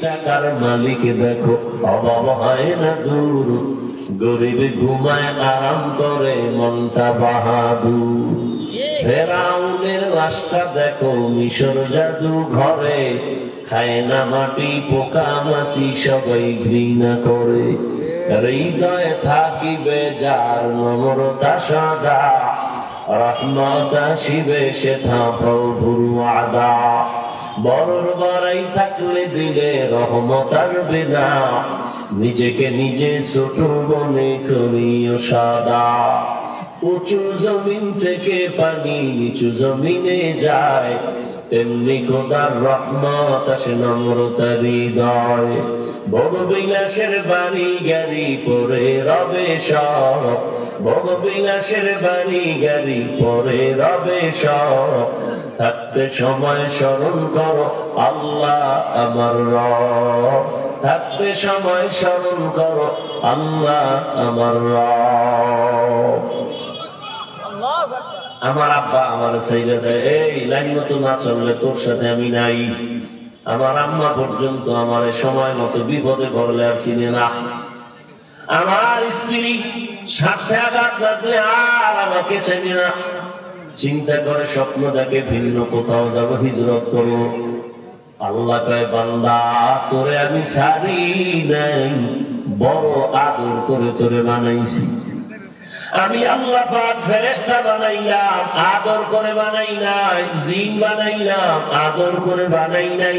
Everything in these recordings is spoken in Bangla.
টাকার মালিক দেখো অভাব হয় না দূর, গরিব ঘুমায় আরাম করে মনটা বাহাদুর। ফেরাউনের লাশটা দেখো মিশর জাদু ঘরে, খায় না মাটি পোকা মাছি সবাই ঘৃণা করে। হৃদয়ে থাকিবে যার নম্রতা সদা, রহমত আসিবে সেথা প্রভুর ওয়াদা। বড়র বড়াই থাকলে দিলে রহমত আসবে না, নিজেকে নিজে ছোট মনে করিও সাদা। উঁচু জমিন থেকে পানি নিচু জমিনে যায়, তেমনি খোদার রহমত আসে নম্রতার হৃদয়। ভোগ বিলাসের বাড়ি গাড়ি পরে রবে সব, ভোগ বিলাসের বাড়ি গাড়ি পরে রবে সব। থাকতে সময় স্মরণ করো আল্লাহ আমার রব, থাকতে সময় স্মরণ করো আল্লাহ আমার রব। আমার আব্বা আমার ছেলে দেয়, এই লাইন মতো না চললে তোর সাথে আমি নাই। আমার আম্মা পর্যন্ত আমার সময় মতো বিপদে পড়লে আর চিনে না। আমার স্ত্রী স্বার্থে আঘাত লাগলে আর আমাকে চেনে না। চিন্তা করে স্বপ্ন দেখে ভিন্ন কোথাও যাবো, হিজরত করবো। আল্লাহ কয় বান্দা তোরে আমি ছাড়ি নাই, বড় আদর করে তোরে বানাইছি। আমি আল্লাহ পাক ফেরেশতা বানাইলাম, আদর করে বানাই নাই। জিন বানাইলাম, আদর করে বানাই নাই।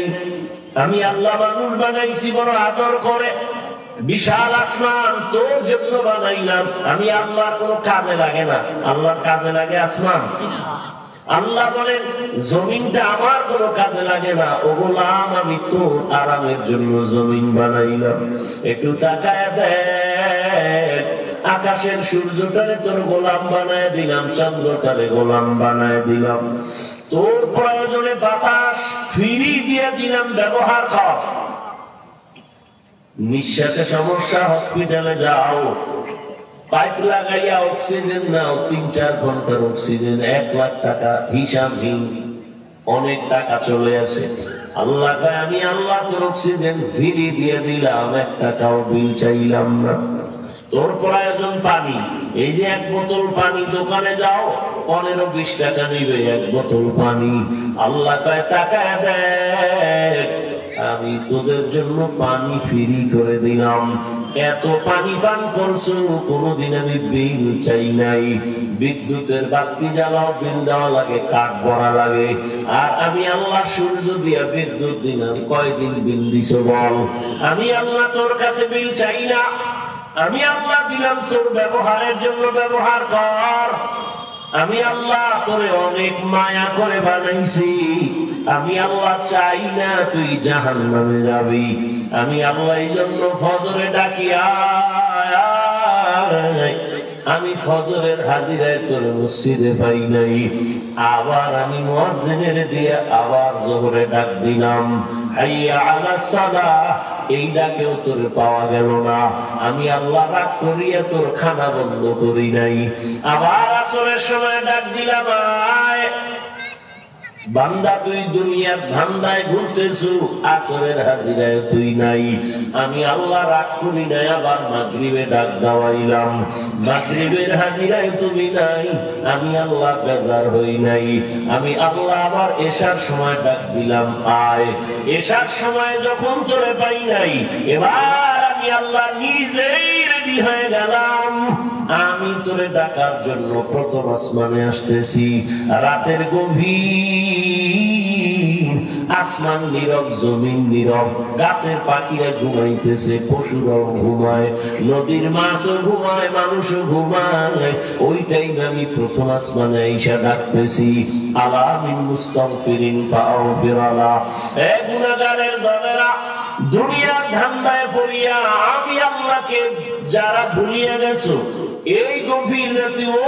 আমি আল্লাহ মানুষ বানাইছি বড় আদর করে। বিশাল আসমান তোর জন্য বানাইলাম। আমি আল্লাহর কোনো কাজে লাগে না, আল্লাহর কাজে লাগে আসমান। আল্লাহ বলেন জমিনটা আমার কোনো কাজে লাগে না, ও গোলাম আমি তোর আরামের জন্য জমিন বানাইলাম। একটু তাকায় দেখ, আকাশের সূর্যটারে তোর গোলাম বানায় দিলাম, চন্দ্রটারে গোলাম বানায় দিলাম। তোর প্রয়োজনে বাতাস ফিরি দিয়ে দিলাম, ব্যবহার কর। নিঃশ্বাসে সমস্যা, হসপিটালে যাও, পাইপ লাগাইয়া অক্সিজেন নাও, 3-4 ঘন্টার অক্সিজেন 1 লাখ টাকা হিসাবহীন, অনেক টাকা চলে আসে। আল্লাহ কয় আমি আল্লাহ তোর অক্সিজেন ফিরি দিয়ে দিলাম, 1 টাকাও বিল চাইলাম না। তোর প্রয়োজন পানি, এই যে 1 বোতল পানি দোকানে যাও 15-20 টাকা নিবে 1 বোতল পানি। আল্লাহ কয় টাকা দেখ, আমি তোদের জন্য পানি ফ্রি করে দিলাম। এত পানি পান করছো, কোনদিন আমি বিল চাই নাই। বিদ্যুতের বাতি জ্বালাও, বিল দেওয়া লাগে, কাঠ ভরা লাগে। আর আমি আল্লাহ সূর্য দিয়া বিদ্যুৎ দিলাম, কয়দিন বিল দিছো বল? আমি আল্লাহ তোর কাছে বিল চাই না, আমি আল্লাহ দিলাম তোর ব্যবহারের জন্য, ব্যবহার কর। আমি আল্লাহ তোরে অনেক মায়া করে বানাইছি, আমি আল্লাহ চাই না তুই জাহান্নামে যাবি। আমি আল্লাহ এই জন্য ফজরে ডাকি আয়, আমি ফজরের হাজিরায় তোর মসজিদে পাই নাই। আবার আমি মুয়াজ্জিনের দিয়ে আবার যোহরে ডাক দিলাম, হাইয়া আলাস সালাহ, এই ডাকেও তোর পাওয়া গেল না। আমি আল্লাহ রাগ করিয়া তোর খানা বন্ধ করি নাই। আবার আসরের সময় ডাক দিলাম, আয় বান্দা তুই দুনিয়ার ধান্দায় ঘুরতেছু, আসরের হাজিরায় তুই নাই। আমি আল্লাহ রাগ করি নাই। আবার মাগরিবে ডাক দাওয়াইলাম, মাগরিবের হাজিরায় তুমি নাই। আমি আল্লাহ বেজার হই নাই। আমি আল্লাহ আবার এশার সময় ডাক দিলাম, আয়। এশার সময় যখন তোরে পাই নাই, এবার আমি আল্লাহ নিজেই রেডি হয়ে গেলাম। আমি তোরে ডাকার জন্য প্রথম আসমানে আসতেছি। রাতের গভীর, আসমান নীরব, জমিন নীরব, গাছের পাখিরা ঘুমাইতেছে, পশুরাও ঘুমায়, নদীর মাছও ঘুমায়, মানুষও ঘুমায়। ওই টাইম আমি প্রথম আসমানে আইসা ডাকতেছি, আলা মিন মুস্তাগফিরিন ফাগফির আলা। এ গুনাহগারের দলেরা, দুনিয়ার ধান্দায় পড়িয়া আমি আল্লাহকে যারা ভুলিয়ে গেছো, এই গভীর রাতে ও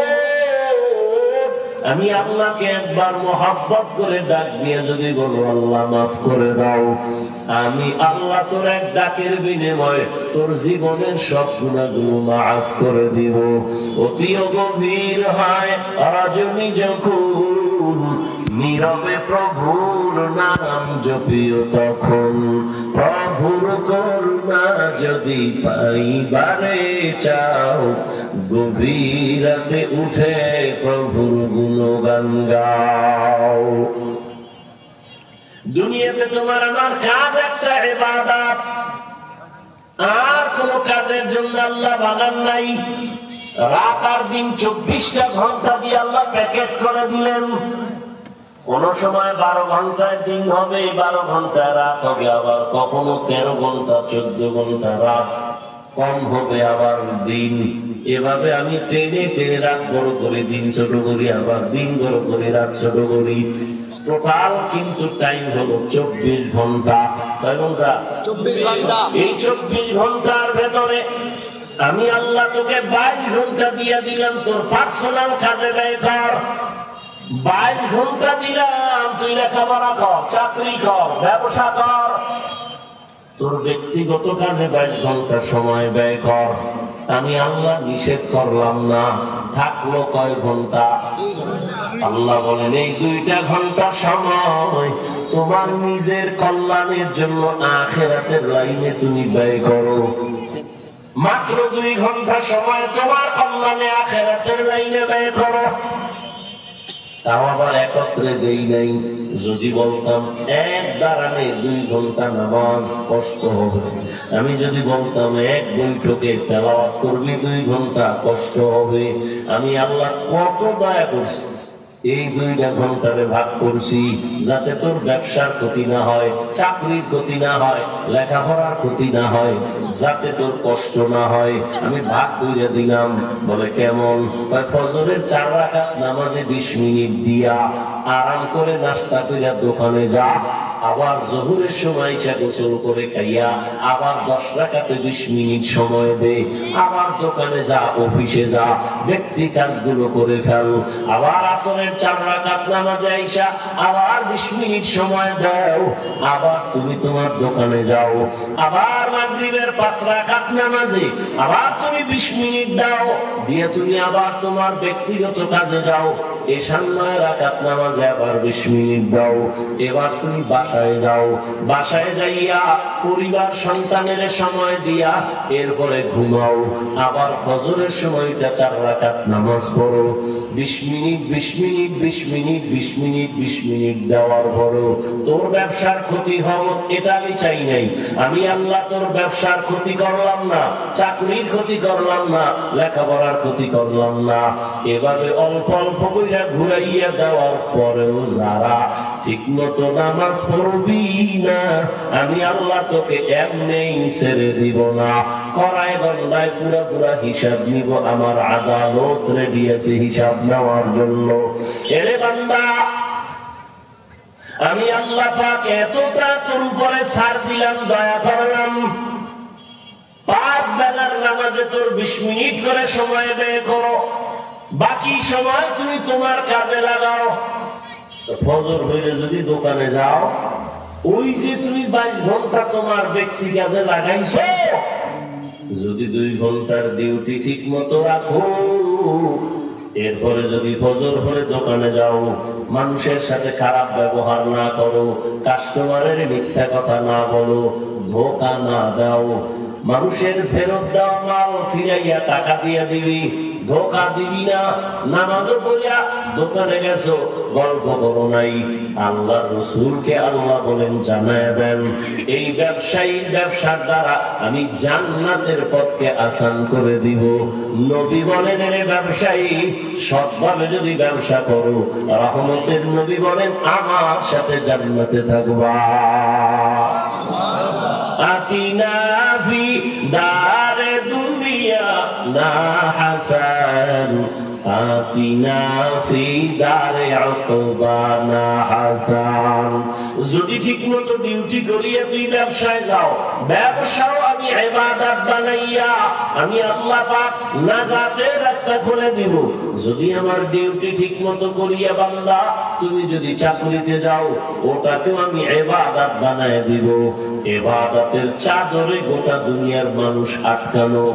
আমি আল্লাহকে একবার মহব্বত করে ডাক দিয়ে যদি বলো আল্লাহ মাফ করে দাও, আমি আল্লাহ তোর এক ডাকের বিনিময়ে তোর জীবনের সব গুনাহগুলো মাফ করে দিব। অতি গভীর হয় রজনী যখন, নীরবে প্রভুর নাম জপিও তখন। করুণা যদি পাইবারে চাও, গভীর রাতে উঠে প্রভুর গুণগান গাও। দুনিয়াতে তোমার আমার কাজ একটা ইবাদত, আর কোন কাজের জন্য আল্লাহ বানান নাই। রাত আর দিন 24টা ঘন্টা দিয়ে আল্লাহ প্যাকেট করে দিলেন। কোন সময় 12 ঘন্টায় দিন হবে, 12 ঘন্টায় রাত হবে, আবার কখনো 13 ঘন্টা 14 ঘন্টা রাত, কম হবে আবার দিন। এভাবে আমি টেনে টেনে রাত বড় করে দিন ছোট করি, আবার দিন বড় করে রাত ছোট করি। টোটাল কিন্তু টাইম হলো 24 ঘন্টা। কয় ঘন্টা? 24 ঘন্টা। এই 24 ঘন্টার ভেতরে আমি আল্লাহ তোকে 22 ঘন্টা দিয়ে দিলাম তোর পার্সোনাল কাজে ব্যয় কর। 22 ঘন্টা দিলাম তুই লেখাপড়া কর, চাকরি কর, ব্যবসা কর, তোর ব্যক্তিগত কাজে 22 ঘন্টা সময় ব্যয় কর। আমি আল্লাহ নিষেধ করলাম না। থাকলো কয় ঘন্টা? আল্লাহ বলেন এই 2টা ঘন্টা সময় তোমার নিজের কল্যাণের জন্য আখিরাতের লাইনে তুমি ব্যয় করো। মাত্র 2 ঘন্টা সময় তোমার কল্যাণে আখিরাতের লাইনে ব্যয় করো। তাও আবার একত্রে দেই নাই। যদি বলতাম এক দাঁড়ানে 2 ঘন্টা নামাজ, কষ্ট হবে। আমি যদি বলতাম এক বৈঠকে তেলাওয়াত করবি 2 ঘন্টা, কষ্ট হবে। আমি আল্লাহ কত দয়া করছি, এই 2টা ঘন্টারে ভাগ করছি যাতে তোর ব্যবসার ক্ষতি না হয়, চাকরির ক্ষতি না হয়, লেখাপড়ার ক্ষতি না হয়, যাতে তোর কষ্ট না হয়। আমি ভাগ করে দিলাম। বলে কেমন? ফজরের 4 রাকাত নামাজে 20 মিনিট দিয়া আরাম করে নাস্তা করে দোকানে যা, আবার জোহরের সময় ইচ্ছা গোসল করে খাইয়া আবার 10 রাকাতে 20 মিনিট সময় দে, আবার দোকানে যা, অফিসে যা, ব্যক্তি কাজগুলো করে ফেল, আবার আসরের 4 রাকাত নামাজে আইসা আবার 20 মিনিট সময় দাও, আবার তুমি তোমার দোকানে যাও, আবার মাগরিবের 5 রাকাত নামাজে আবার তুমি 20 মিনিট দাও, দিয়ে তুমি আবার তোমার ব্যক্তিগত কাজে যাও, এশার 9 রাকাত নামাজে আবার 20 মিনিট দাও, এবার তুমি বাসায় যাও, বাসায় যাইয়া পরিবার সন্তানের সময় দিয়া এরপরে ঘুমাও, আবার ফজরের সময়টা 4 রাকাত নামাজ পড়ো, 20 minute 20 minute 20 minute 20 minute 20 minute দেওয়ার পরও তোর ব্যবসার ক্ষতি হওয়া, এটা আমি চাই নাই। আমি আল্লাহ তোর ব্যবসার ক্ষতি করলাম না, চাকরির ক্ষতি করলাম না, লেখাপড়ার ক্ষতি করলাম না। এভাবে অল্প অল্প করে ঘুরাইয়া দেওয়ার পরেও যারা ঠিক মতো নামাজ পড়বি না, আমি আল্লাহ তোকে এমনি ছেড়ে দিব না। করায় গন্ডায় পুরা পুরা হিসাব নিব। আমার আদালত রেডি আছে হিসাব নেওয়ার জন্য। এরে বান্দা, আমি আল্লাহ পাক এতটা তোর উপরে ছাড় দিলাম, দয়া করলাম। 5 বেলার নামাজে তোর 20 মিনিট করে সময় ব্যয় করো, বাকি সময় তুমি তোমার কাজে লাগাও। ফজর হইলে যদি দোকানে যাও, ওই যে তুমি 22 ঘন্টা তোমার ব্যক্তি কাজে লাগাইছো, যদি 2 ঘন্টার ডিউটি ঠিক মতো রাখো, এরপরে যদি ফজর হলে দোকানে যাও, মানুষের সাথে খারাপ ব্যবহার না করো, কাস্টমারের মিথ্যা কথা না বলো, ধোঁকা না দাও, মানুষের ফেরত দেওয়া মাল ফিরাইয়া টাকা দিয়ে দিবি, ধোঁকা দিবি না। নামাজও পড়িয়া দোকানে গেছো, গল্প করো নাই। আল্লাহ রাসূলকে আল্লাহ বলেন জানায় দেন, এই ব্যবসায়ীর ব্যবসার দ্বারা আমি জান্নাতের পথকে আসান করে দিব। নবী বলেন এর ব্যবসায়ী সৎভাবে যদি ব্যবসা করো, রহমতের নবী বলেন আমার সাথে জান্নাতে থাকবা। আতিনা ফি দারে দুনিয়া না হাসান, আতিনা ফি দারে উকবা না হাসান। যদি ঠিকমতো ডিউটি করিয়া তুই ব্যবসায় যাও, ব্যবসাও আমি ইবাদত বানাইয়া আমি আল্লাহ পাক নাজাতের রাস্তা খুলে দিব। যদি আমার ডিউটি ঠিকমতো করিয়া বান্দা তুমি যদি চাকরিতে যাও, ওটাকেও আমি ইবাদত বানায় দিব। ইবাদতের চাদরে গোটা দুনিয়ার মানুষ আটকানো,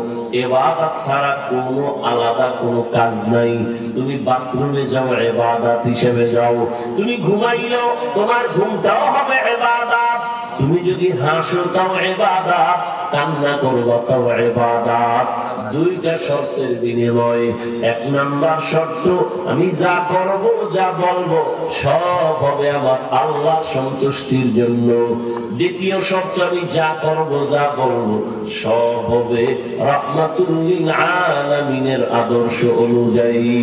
ইবাদত ছাড়া কোনো আলাদা কোনো কাজ নাই। তুমি বাথরুমে যাও, ইবাদত হিসেবে যাও। তুমি ঘুমাইলেও তোমার ঘুমটাও হবে ইবাদত। তুমি যদি হাসো তাও ইবাদত, কান্না করবা তাও ইবাদত। দুইটা শর্তের বিনিময়ে। এক নাম্বার শর্ত, আমি যা করব যা বলবো সব হবে আমার আল্লাহর সন্তুষ্টির জন্য। দ্বিতীয় শর্ত, আমি যা করব যা বলবো সব হবে রাহমাতুল লিল আলামিনের আদর্শ অনুযায়ী।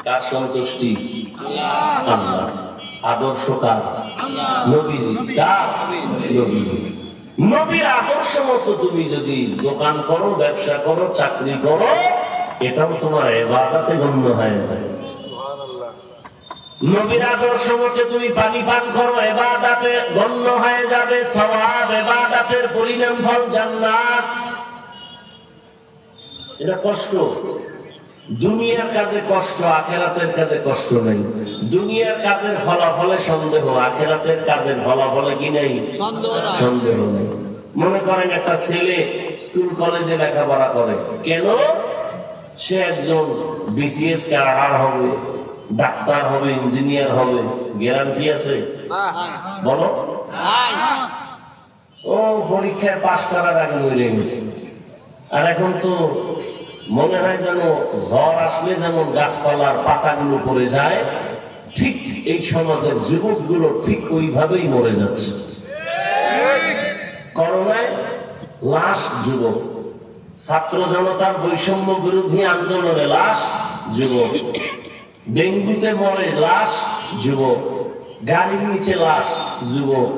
কার সন্তুষ্টি? আল্লাহ। আদর্শ কার? নবীজি। কার? নবীজি। নবীর আদর্শ মতো তুমি যদি দোকান করো, ব্যবসা করো, চাকরি করো, এটাও তোমার ইবাদতে গণ্য হয়ে যায়। নবীর আদর্শ মতে তুমি পানি পান করো, ইবাদতে গণ্য হয়ে যাবে, সওয়াব, ইবাদতের পরিণাম ফল জান্নাত। এটা কষ্ট। দুনিয়ার কাজে কষ্ট, আখিরাতের কাজে কষ্ট নেই। দুনিয়ার কাজের ফলাফলে সন্দেহ, আখিরাতের কাজের ফলাফলে কি নেই? সন্দেহ নেই। মনে করেন একটা ছেলে স্কুল কলেজে লেখাপড়া করে, কেন? সে একজন বিসিএস ক্যাডার হবে, ডাক্তার হবে, ইঞ্জিনিয়ার হবে, গ্যারান্টি আছে? বলো। ও পরীক্ষায় পাশ করার আগে মরে গেছে। আর এখন তো মনে হয় যেন ঝড় আসলে যেমন গাছপালার পাতাগুলো পড়ে যায়, ঠিক এই সমাজের যুবকগুলো ঠিক ওইভাবেই মরে যাচ্ছে। করোনায় লাশ যুবক, ছাত্র জনতার বৈষম্য বিরোধী আন্দোলনে লাশ যুবক, ডেঙ্গুতে মরে লাশ যুবক, গাড়ির নিচে লাশ যুবক,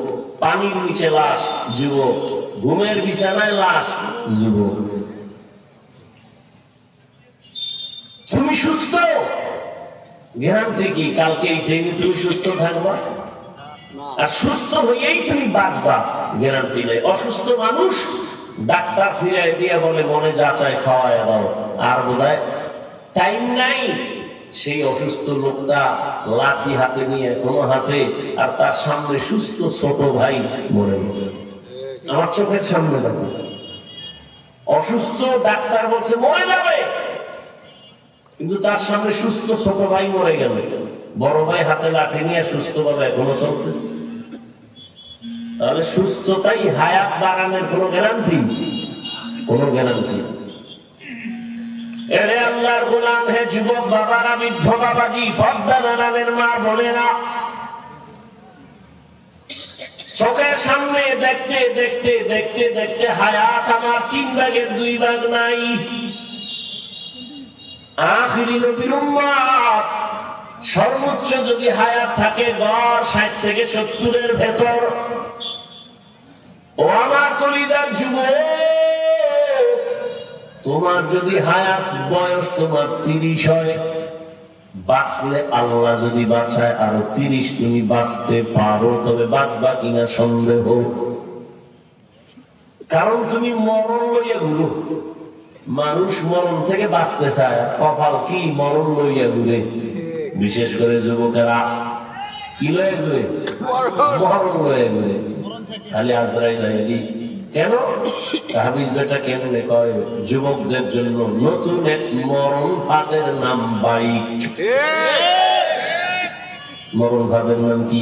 পানির নিচে লাশ যুবক, ঘুমের বিছানায় লাশ যুবক। তুমি সুস্থ, গ্যারান্টি কি কালকে এই টাইমে তুমি সুস্থ থাকবা? আর সুস্থ হইয়াই তুমি বাঁচবা, গ্যারান্টি নেই। অসুস্থ মানুষ ডাক্তার ফিরাই দিয়ে বলে মনে যা চায় খাওয়ায় দাও, আর বোধহয় টাইম নাই। সেই অসুস্থ লোকটা লাঠি হাতে নিয়ে এখনো হাঁটে, আর তার সামনে সুস্থ ছোট ভাই মরে গেছে। আমার চোখের সামনে দেখো, অসুস্থ ডাক্তার বলছে মরে যাবে, কিন্তু তার সামনে সুস্থ ছোট ভাই মরে গেল। বড় ভাই হাতে লাঠি নিয়ে সুস্থ ভাবে এখনো চলতেছে। তাহলে সুস্থতাই হায়াত বাড়ানোর কোন গ্যারান্টি? কোন গ্যারান্টি? এরে আল্লাহর গোলাম, হে যুবক বাবারা, বৃদ্ধ বাবাজি, পর্দা নানাদের মা বোনেরা, চোখের সামনে দেখতে দেখতে দেখতে দেখতে হায়াত আমার 3 ভাগের 2 ভাগ নাই। আখিরি নবীর উম্মত, সর্বোচ্চ যদি হায়াত থাকে গড় 60 থেকে 70-এর ভেতর। ও আমার কলিজার যুবক, তোমার যদি হায়াত বয়স তোমার 30 হয়, বাঁচলে আল্লাহ যদি বাঁচায় আরো 30 তুমি বাঁচতে পারো, তবে বাঁচবা কিনা সন্দেহ। কারণ তুমি মরণ লইয়া ঘুরো। মানুষ মরণ থেকে বাঁচতে চায়, কপাল কি মরণ লইয়া ঘুরে। বিশেষ করে যুবকেরা কি লয়ে ঘুরে? মরণ লয়ে ঘুরে। খালি আজরাইল আইলি কেন? তাহবিজ বেটা কেমনে কয়, যুবকদের জন্য নতুন এক মরণ ফাঁদের নাম বাইক। মরণ ফাঁদের নাম কি?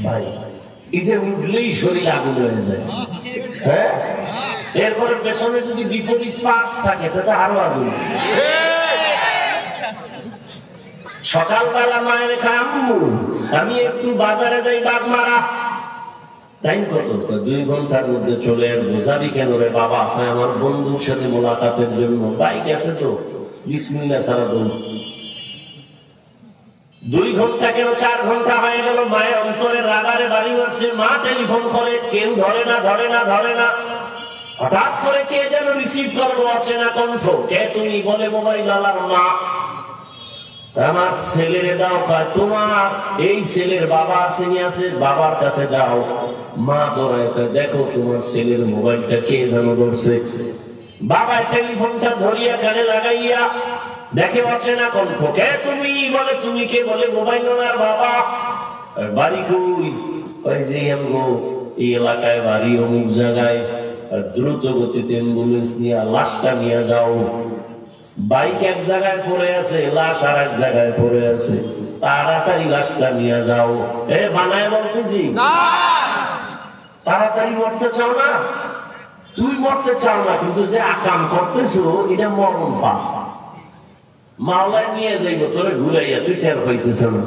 বাইক। এটা উঠলেই শরীর আগুন হয়ে যায়। হ্যাঁ, এরপরে পেছনে যদি বিপরীত পাশ থাকে তাতে আরো আগুন। সকালবেলা মায়ের খায়, আম্মু আমি একটু বাজারে যাই বাগমারা। টাইম কত? 2 ঘন্টার মধ্যে চলে আসবো। যাবি কেন রে বাবা? আমার বন্ধুর সাথে মোলাকাতের জন্য। বাইক আছে তো, বিসমিল্লাহ ছাড়া তো 2 ঘন্টা কেন 4 ঘন্টা হয়ে গেল। মায়ের অন্তরে রাগারে বাড়ি মারছে। মা টেলিফোন করে, কেউ ধরে না ধরে না ধরে না। হঠাৎ করে কে যেন রিসিভ করবো, অচেনা কণ্ঠ। কে তুমি? বলে মোবাইল আলার মা। আমার ছেলেরে দাও। তোমার এই ছেলের বাবা আসেনি? আছে, বাবার কাছে দাও। মা দৌড়ায়, দেখো তোমার ছেলের মোবাইলটা কে যেন ধরছে। বাবা টেলিফোনটা ধরিয়া কানে লাগাইয়া দেখে অচেনা কণ্ঠ। কে তুমি? বলে তুমি কে? বলে মোবাইল ওনার বাবা। বাড়ি কই? ওই যে এই এলাকায় বাড়ি, অমুক জায়গায়। দ্রুত গতিতে অ্যাম্বুলেন্স নিয়ে লাশটা নিয়ে যাও। বাইক এক জায়গায় পড়ে আছে, লাশ আর এক জায়গায় পড়ে আছে। তাড়াতাড়ি লাশটা নিয়ে যাও। এ বানায় বলতেছি তাড়াতাড়ি মরতে চাও না, তুই মরতে চাও না, কিন্তু যে আকাম করতেছো এটা মরণ পাপ। মাওলায় নিয়ে যাইব তোরে ঘুরাইয়া, তুই টের পাইতেছ না।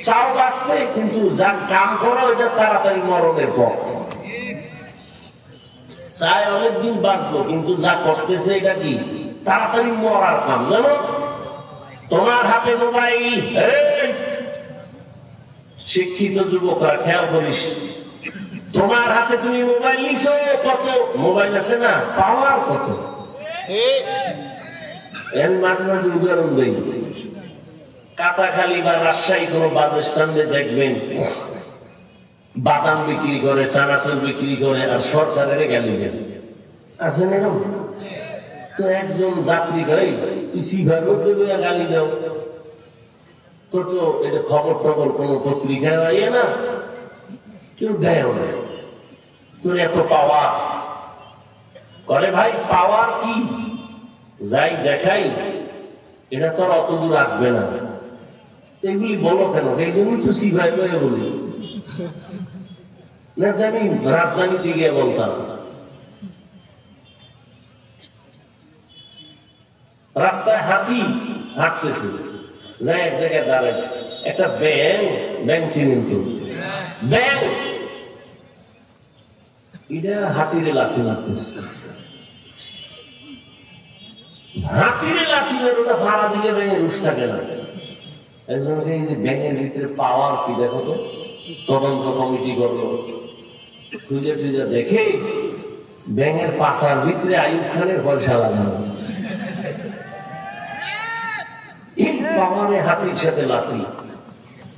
চাও বাঁচতে, কিন্তু যা কাম করো এটা তাড়াতাড়ি মরণের পথ। চাই অনেকদিন বাঁচবো, কিন্তু যা করতেছে এটা কি তাড়াতাড়ি মরার কাম। জানো তোমার হাতে মোবাইল, শিক্ষিত যুবকরা খেয়াল করিস, তোমার হাতে তুমি মোবাইল নিছো, কত মোবাইল আছে না, পাওয়ার কত। এর মাঝে মাঝে উদাহরণ দেই, কাটাখালী বা রাজশাহী কোন বাস স্ট্যান্ডে দেখবেন বাদাম বিক্রি করে, চানাচুর বিক্রি করে, আর সরকারের গালি দেন, আছে না? তো একজন যাত্রী গাই তুই সিভার গালি দাও, তো তো এটা খবর টবর কোন পত্রিকায় আইয়ে না, কেউ দেয় না। তোর এত পাওয়ার করে, ভাই পাওয়ার কি যাই দেখাই, এটা তো অত দূর আসবে না। এগুলি বলো কেন? এই জন্যই তো সিভাই বলি না, আমি রাজধানীতে গিয়ে বলতাম। রাস্তায় হাতি হাঁটতেছে, যাই এক জায়গায় দাঁড়াইছে, একটা ব্যাং চিনেন তো, ব্যাং এটা হাতিরে লাথি মারতেছে, হাতিরে লাথি মেরে ওটা ভাড়া দিলে ব্যাঙের রুশ থাকে না। একজনকে এই যে ব্যাঙের ভিতরে পাওয়ার কি দেখো তো, তদন্ত কমিটি করলো, খুঁজে খুঁজে দেখে ব্যাঙের পাশার ভিতরে আইয়ুব খানের পয়সা লাগানো। এই পাওয়ারে হাতির সাথে লাথি,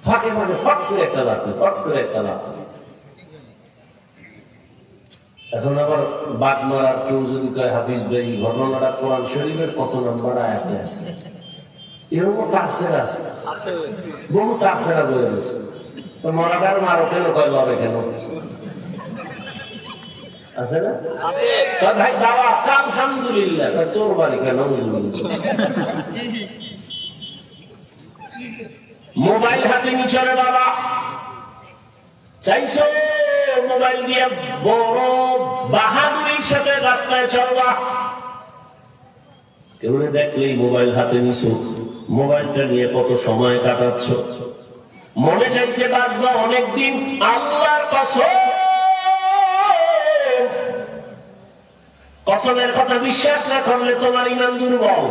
ফাঁকে ফাঁকে ফট করে একটা লাথি, ফট করে একটা লাথি। এখন আবার বাদ মারার কেউ যদি কয় হাফিজ ভাই ঘটনাটা কোরআন শরীফের কত নম্বর আয়াতে আছে, এরকম তাফসীর আছে, বহু তাফসীর বলে দিয়েছে। তো মারাটার মারো কেন, কয় লড়ে কেন, আছে না? ভাই দাওয়া আলহামদুলিল্লাহ, তোর বাড়ি কেন? মোবাইল হাতে নিচে বাবা, চাইছো মোবাইল দিয়ে বড় বাহাদুরির সাথে রাস্তায় চলবা, কেউ দেখলেই মোবাইল হাতে নিছো, মোবাইলটা নিয়ে কত সময় কাটাচ্ছ। মনে চাইছে বাঁচবা অনেকদিন, আল্লাহর কসম, কসমের কথা বিশ্বাস না করলে তোমার ঈমান দুর্বল।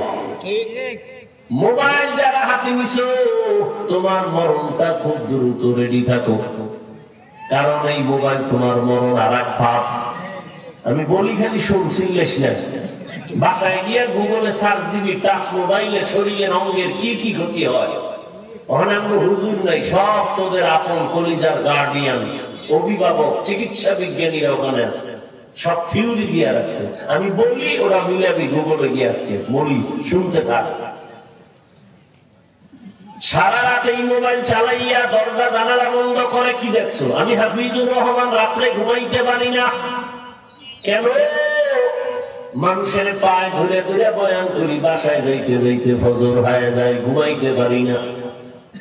মোবাইল যারা হাতে নিছো, তোমার মরণটা খুব দ্রুত রেডি থাকো, কারণ এই মোবাইল তোমার মরণ আর এক ফাঁদ। আমি বলি খালি শুনছিলেস না, বাসায় গিয়ে গুগলে সার্চ দিবি টাচ মোবাইলে শরীরের অঙ্গের কি কি ক্ষতি হয়। অনেক হুজুর নাই, সব তোদের আপন কলিজার গার্ডিয়ান, অভিভাবক, চিকিৎসা বিজ্ঞানীরা ওখানে আছে, সব থিওরি দিয়ে রাখছে। আমি বলি ওরা মিলাবি, গুগলে গিয়ে আজকে বলি, শুনতে থাক। সারা রাত এই মোবাইল চালাইয়া দরজা জানালা বন্ধ করে কি দেখছো? আমি হাফিজুর রহমান রাত্রে ঘুমাইতে পারি না। কেন? মানুষের পায়ে ধরে ধরে বয়ান করি, বাসায় যাইতে যাইতে ফজর হয়ে যায়, ঘুমাইতে পারি না।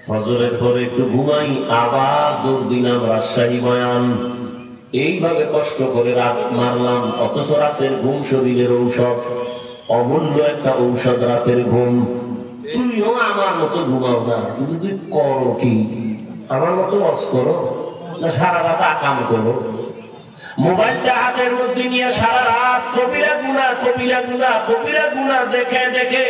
ফজরের পরে একটু ঘুমাই, আবার দৌড় দিলাম রাজশাহী বয়ান। এইভাবে কষ্ট করে রাত মারলাম, অথচ রাতের ঘুম শরীরের ঔষধ, অমূল্য একটা ঔষধ রাতের ঘুম। তুইও আমার মতো ঘুমাও না, কিন্তু তুই করো কি? আমার মতো অস করো না সারা রাত আকাম করো? মোবাইলটা হাতের মধ্যে নিয়ে সারা রাত কবিরা গুনাহ, কবিরা গুনাহ, কবিরা গুনাহ দেখে দেখে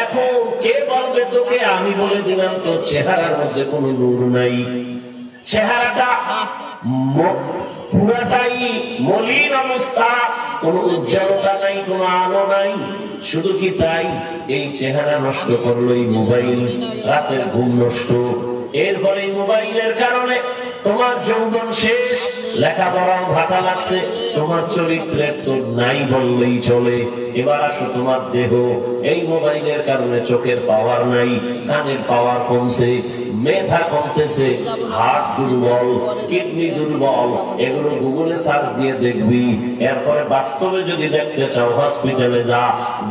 এখন কে বলবে তোকে? আমি বলে দিলাম, তোর চেহারার মধ্যে কোনো নূর নাই, চেহারাটা পুরাটাই মলিন অবস্থা, কোনো উজ্জ্বলতা নাই, কোনো আলো নাই। শুধু কি তাই, এই চেহারা নষ্ট করলো এই মোবাইল, রাতের ঘুম নষ্ট। এরপরে মোবাইলের কারণে তোমার যৌবন শেষ, লেখাপড়াও ভাটা লাগছে, তোমার চরিত্রের তো নাই বললেই চলে। এবার আসো তোমার দেহ, এই মোবাইলের কারণে চোখের পাওয়ার নাই, কানের পাওয়ার কমছে, মেধা কমতেছে, হার্ট দুর্বল, কিডনি দুর্বল, এগুলো গুগলে সার্চ দিয়ে দেখবি। এরপরে বাস্তবে যদি দেখতে চাও হসপিটালে যা,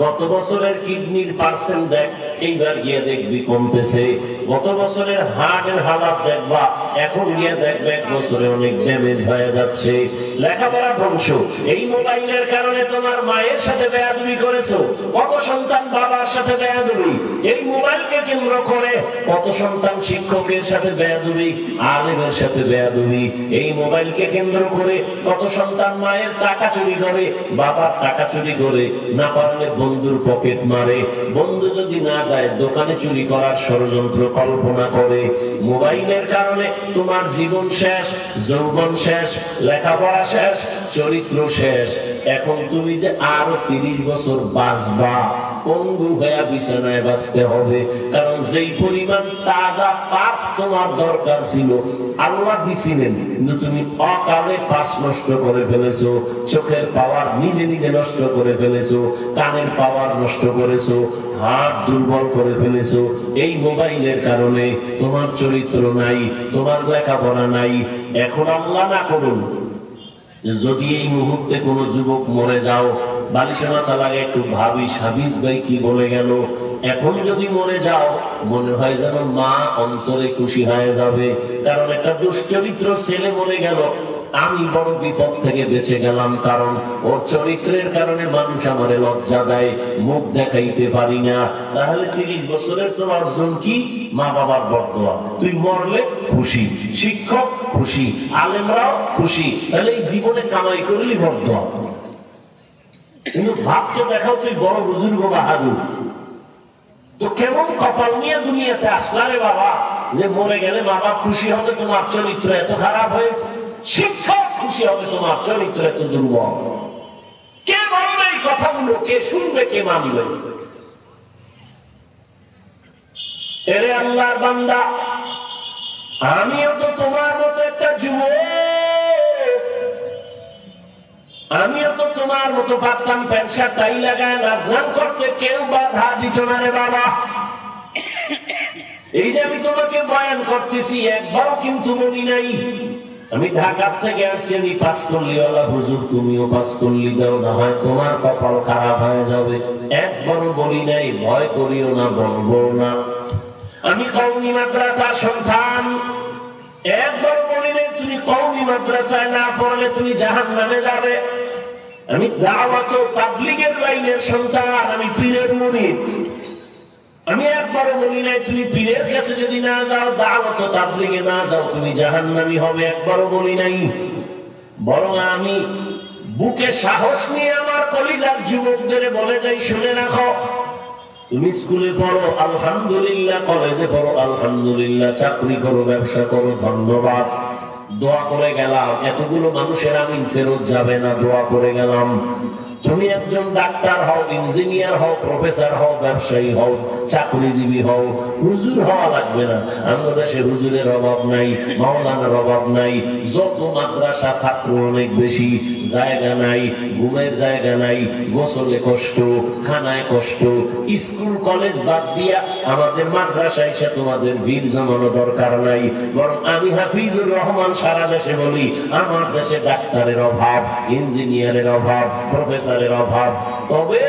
গত বছরের কিডনির পার্সেন্ট দেখ, এইবার গিয়ে দেখবি কমতেছে। গত বছরের হার্টের হালাত দেখবা, এখন গিয়ে দেখবে এক বছরে অনেক ড্যামেজ হয়ে যাচ্ছে। লেখাপড়া ধ্বংস। এই মোবাইলের কারণে তোমার মায়ের সাথে বেয়াদবি করেছো, কত সন্তান বাবার সাথে বেয়াদবি। এই মোবাইলকে কেন্দ্র করে কত সন্তান শিক্ষকের সাথে বেয়াদবি, আলেমের সাথে বেয়াদবি। এই মোবাইলকে কেন্দ্র করে কত সন্তান মায়ের টাকা চুরি করে, বাবার টাকা চুরি করে, না পারলে বন্ধুর পকেট মারে, বন্ধু যদি না দেয় দোকানে চুরি করার ষড়যন্ত্র কল্পনা করে। মোবাইলের কারণে তোমার জীবন শেষ, যৌবন শেষ, লেখাপড়া শেষ, চরিত্র শেষ। এখন তুমি যে আরো 30 বছর বাঁচবা, পঙ্গু হয়ে বিছানায় বাঁচতে হবে। কারণ যেই পরিমাণ তাজা পাস তোমার দরকার ছিল আল্লাহ দিছিলেন, কিন্তু তুমি অকালে পাস নষ্ট করে ফেলেছো। চোখের পাওয়ার নিজে নিজে নষ্ট করে ফেলেছো, কানের পাওয়ার নষ্ট করেছো, হাত দুর্বল করে ফেলেছো। এই মোবাইলের কারণে তোমার চরিত্র নাই, তোমার লেখাপড়া নাই। এখন আল্লাহ না করুন, যদি এই মুহূর্তে কোন যুবক মরে যাও, বালিশে মাথা লাগে একটু ভাবিস, হাবিস ভাই কি বলে গেল। এখন যদি মরে যাও, মনে হয় যেন মা অন্তরে খুশি হয়ে যাবে, কারণ একটা দুশ্চরিত্র ছেলে মরে গেল, আমি বড় বিপদ থেকে বেঁচে গেলাম। কারণ ওর চরিত্রের কারণে মানুষ আমারে লজ্জা দেয়, মুখ দেখাইতে পারি না। তাহলে 30 বছরের তোর অর্জন কি? মা বাবার বরদোয়া। তুই মরলে খুশি, শিক্ষক খুশি, আলেমরাও খুশি। তাহলে এই জীবনে কামাই করলি বরদোয়া। কিন্তু ভাবতে দেখাও তুই বড় বুজুর্গ বাহাদুর, তো কেমন কপাল নিয়ে দুনিয়াতে আসলা রে বাবা, যে মরে গেলে মা বাবা খুশি হবে তোমার চরিত্র এত খারাপ হয়েছে, শিক্ষক খুশি হবে তোমার চরিত্র এত দুর্বল। কে বলবে এই কথাগুলো? কে শুনবে? কে মানবে? এরে আল্লাহর বান্দা, আমিও তো তোমার মতো একটা যুবক, আমিও তো তোমার মতো পারতাম প্যান্ট শার্ট টাই লাগায় নাচগান করতে, কেউ বাধা দিত না রে বাবা। এই যে আমি তোমাকে বয়ান করতেছি, একবারও কিন্তু বলি নাই আমি ঢাকা থেকে আসছি, আমি পাস করলি ওলা হুজুর তুমিও পাস করলি দাও, না হয় তোমার কপাল খারাপ হয়ে যাবে। একবারও বলি নাই, ভয় করিও না, বলবো না। আমি কওমি মাদ্রাসার সন্তান, একবার বলি নাই তুমি কওমি মাদ্রাসায় না পড়লে তুমি জাহান্নামে যাবে। আমি দাওয়াত ও তাবলীগের লাইনের সন্তান, আমি পীরের মুরিদ। আমি একবারও বলি নাই তুমি পীরের কাছে যদি না যাও, দাওয়াত ও তাবলীগে না যাও, তুমি জাহান্নামী হবে। একবারও বলি নাই। বরং আমি বুকে সাহস নিয়ে আমার কলিজার যুবকদের বলে যাই, শুনে রাখো, তুমি স্কুলে পড়ো আলহামদুলিল্লাহ, কলেজে পড়ো আলহামদুলিল্লাহ, চাকরি করো, ব্যবসা করো, ধন্যবাদ, দোয়া করে গেলাম। এতগুলো মানুষের আমিন ফেরত যাবে না, দোয়া করে গেলাম। তুমি একজন ডাক্তার হও, ইঞ্জিনিয়ার হও, প্রফেসর হও, ব্যবসায়ী হও, চাকরিজীবী হও, হুজুর হওয়া লাগবে না। আমাদের দেশে হুজুরের অভাব নাই, মাওলানার অভাব নাই। যত মাদ্রাসা, ছাত্র অনেক বেশি, জায়গা নাই, ঘুমের জায়গা নাই, গোসলে কষ্ট, খানায় কষ্ট। স্কুল কলেজ বাদ দিয়া আমাদের মাদ্রাসায় এসে তোমাদের ভিড় জমানো দরকার নাই। বরং আমি হাফিজুর রহমান সারা দেশে বলি, আমার দেশে ডাক্তারের অভাব, ইঞ্জিনিয়ারের অভাব, প্রফেসরের অভাব। তবে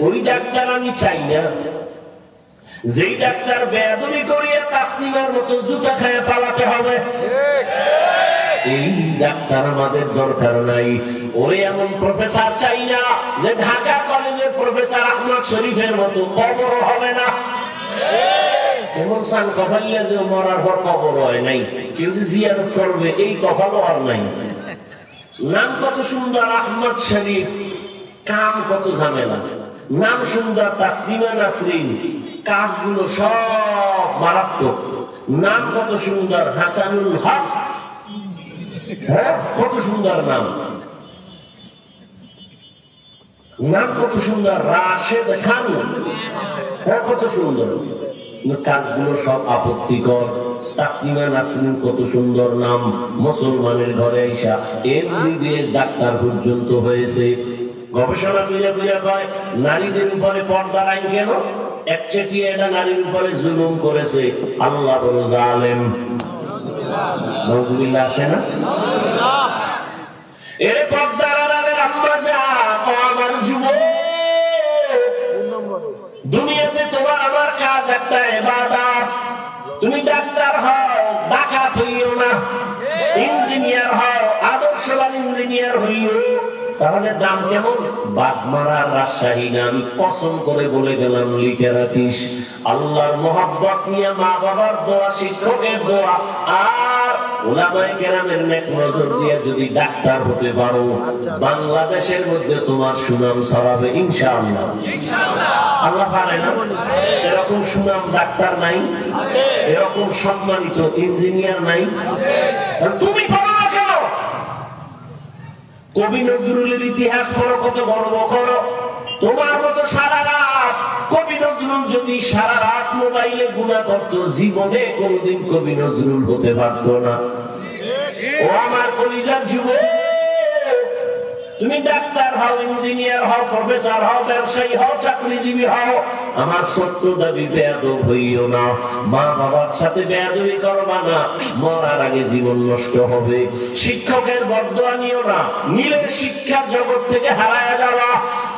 ওই ডাক্তার আমি চাই না যেই ডাক্তার বেয়াদবি করিয়া তাসলিমার মতো জুতা খায় পালাতে হবে। এই ডাক্তার আমাদের দরকার নাই। ওরে এমন প্রফেসর চাই না যে ঢাকা কলেজের প্রফেসর আহমদ শরীফের মতো কবর হবে না। এমন সান কপালিয়া যে মরার পর কবর হয় নাই, কেউ যে জিয়ারত করবে এই কপালও আর নাই। নাম কত সুন্দর আহমদ শরীফ, কাম কত ঝামেলা। নাম সুন্দর তাসলিমা নাসরিন, কাজগুলো সব মারাত্মক। নাম কত সুন্দর হাসানুল হক, হ্যাঁ কত সুন্দর নাম। নাম কত সুন্দর রাশেদ খান, হ্যাঁ কত সুন্দর, কাজগুলো সব আপত্তিকর। তাসলিমা নাসরিন কত সুন্দর নাম, মুসলমানের ঘরে আইসা এমবিবিএস ডাক্তার পর্যন্ত হয়েছে। গবেষণা কইরা কয় নারীদের উপরে পর্দার আইন কেন? একচেটিয়া এটা নারীর উপরে জুলুম করেছে, আল্লাহ বড় জালেম। নাউজুবিল্লাহ আসে না? এর পর্দার আড়ালের আম্মা জান, ও আমার যুবক, দুনিয়াতে তোমার আমার কাজ একটা ইবাদত। তুমি ডাক্তার হও, ডাকাত হইও না। ইঞ্জিনিয়ার হও, আদর্শবান ইঞ্জিনিয়ার হইও। তাহলে দাম কেমন? বাগমারার রাজশাহী না, আমি কসম করে বলে গেলাম, লিখে রাখিস। আল্লাহর মহব্বত নিয়ে মা বাবার দোয়া, শিক্ষকের দোয়া আর উলামায়ে কেরামের নেক নজর দিয়ে যদি ডাক্তার হতে পারো, বাংলাদেশের মধ্যে তোমার সুনাম ছড়াবে ইনশাআল্লাহ। আল্লাহ পারে না? এরকম সুনাম ডাক্তার নাই, এরকম সম্মানিত ইঞ্জিনিয়ার নাই। তুমি পারো না কেন? কবি নজরুলের ইতিহাস পড়ো, কত গর্ব করো। তোমার মতো সারা রাত কবি নজরুল যদি সারা রাত মোবাইলে গুনাহ করত, জীবনে কোনদিন কবি নজরুল হতে পারত না। ও আমার কলিজার যুবক, তুমি ডাক্তার হও, ইঞ্জিনিয়ার হও, প্রফেসর হও, ব্যবসায়ী হও, চাকরিজীবী হও, আমার ছোট্ট দাবি বেয়াদব হইও না। মা বাবার সাথে বেয়াদবি করবা না, মরার আগে জীবন নষ্ট হবে। শিক্ষকের বদদোয়া নিও না, নিলে শিক্ষার জগৎ থেকে হারায়া যাওয়া।